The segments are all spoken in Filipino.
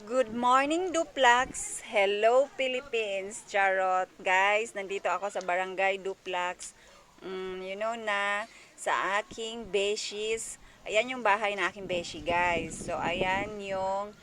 Good morning, Duplax! Hello, Philippines! Charot! Guys, nandito ako sa Barangay Duplax. You know na, sa aking beshies. Ayan yung bahay na aking beshi, guys. So, ayan yung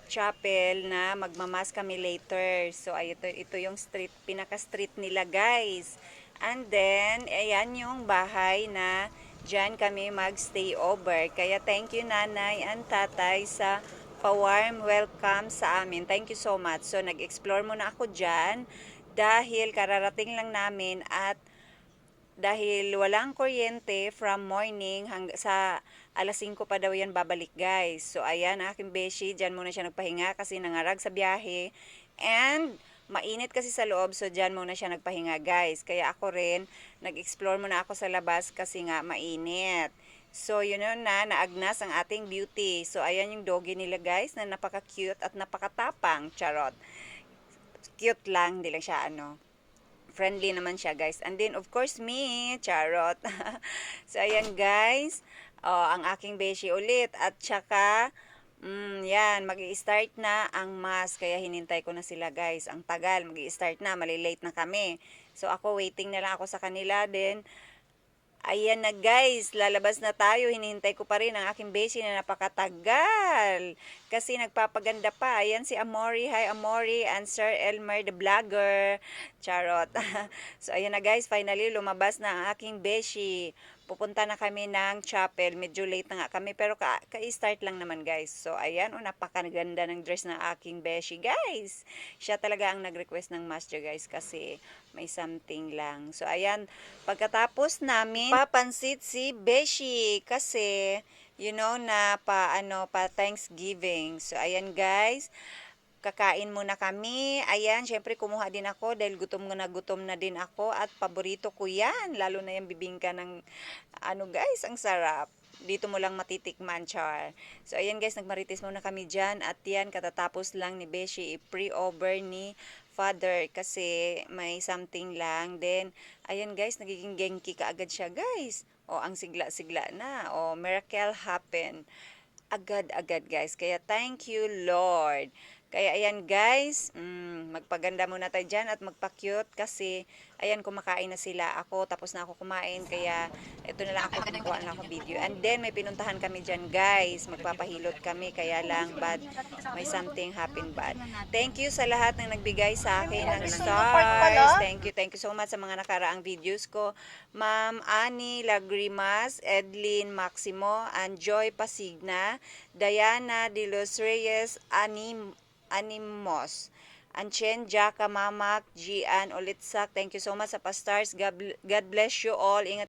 chapel na magmamas kami later. So, ito yung street, pinaka-street nila, guys. And then, ayan yung bahay na dyan kami mag-stay over. Kaya, thank you, nanay and tatay, sa pa-warm welcome sa amin. Thank you so much. So, nag-explore muna ako dyan dahil kararating lang namin at dahil walang kuryente from morning sa alas 5 pa daw yan babalik, guys. So, ayan, aking beshi, dyan muna siya nagpahinga kasi nangarag sa biyahe. And, mainit kasi sa loob, so dyan muna siya nagpahinga, guys. Kaya ako rin, nag-explore muna ako sa labas kasi nga mainit. So, yun na, naagnas ang ating beauty. So, ayan yung doggy nila, guys, na napaka-cute at napakatapang. Charot. Cute lang, hindi lang siya, friendly naman siya, guys. And then, of course, me. Charot. So, ayan, guys. Oh, ang aking beshi ulit. At saka, yan, mag-i-start na ang mass. Kaya hinintay ko na sila, guys. Ang tagal, mag-i-start na. Malilate na kami. So, ako, waiting na lang ako sa kanila. Then, ayan na, guys, lalabas na tayo. Hinihintay ko pa rin ang aking beshi na napakatagal. Kasi nagpapaganda pa. Ayan si Amori. Hi, Amori. And Sir Elmer the Vlogger. Charot. So, ayan na, guys. Finally, lumabas na ang aking beshi. Pupunta na kami ng chapel. Medyo late na nga kami. Pero ka-start lang naman, guys. So, ayan. Napakaganda ng dress ng aking beshi, guys. Siya talaga ang nag-request ng master, guys. Kasi may something lang. So, ayan. Pagkatapos namin, papansit si beshi. Kasi, na pa Thanksgiving. So, ayan, guys. Kakain muna kami. Ayan, syempre kumuha din ako dahil gutom na din ako at paborito ko yan. Lalo na yung bibingka ng, guys, ang sarap. Dito mo lang matitikman, char. So, ayan, guys, nagmarites muna kami dyan. At yan, katatapos lang ni Beshi i-pre-over ni Father kasi may something lang. Then, ayan, guys, nagiging genki kaagad siya, guys. O, ang sigla-sigla na. O, miracle happen agad-agad, guys. Kaya thank you, Lord. Kaya ayan, guys, magpaganda muna tayo dyan at magpa-cute kasi ayan, kumakain na sila. Ako, tapos na ako kumain. Kaya ito na lang ako, kumukuha na ako video. And then, may pinuntahan kami dyan, guys. Magpapahilot kami. Kaya lang, but may something happen bad. Thank you sa lahat ng nagbigay sa akin ng stars. Thank you so much sa mga nakaraang videos ko. Ma'am Annie Lagrimas, Edlin Maximo, and Joy Pasigna, Diana de los Reyes, Animos, Anchen, Jaka, Mamak, Gian, Ulitsak. Thank you so much sa pa-stars. God bless you all. Ingat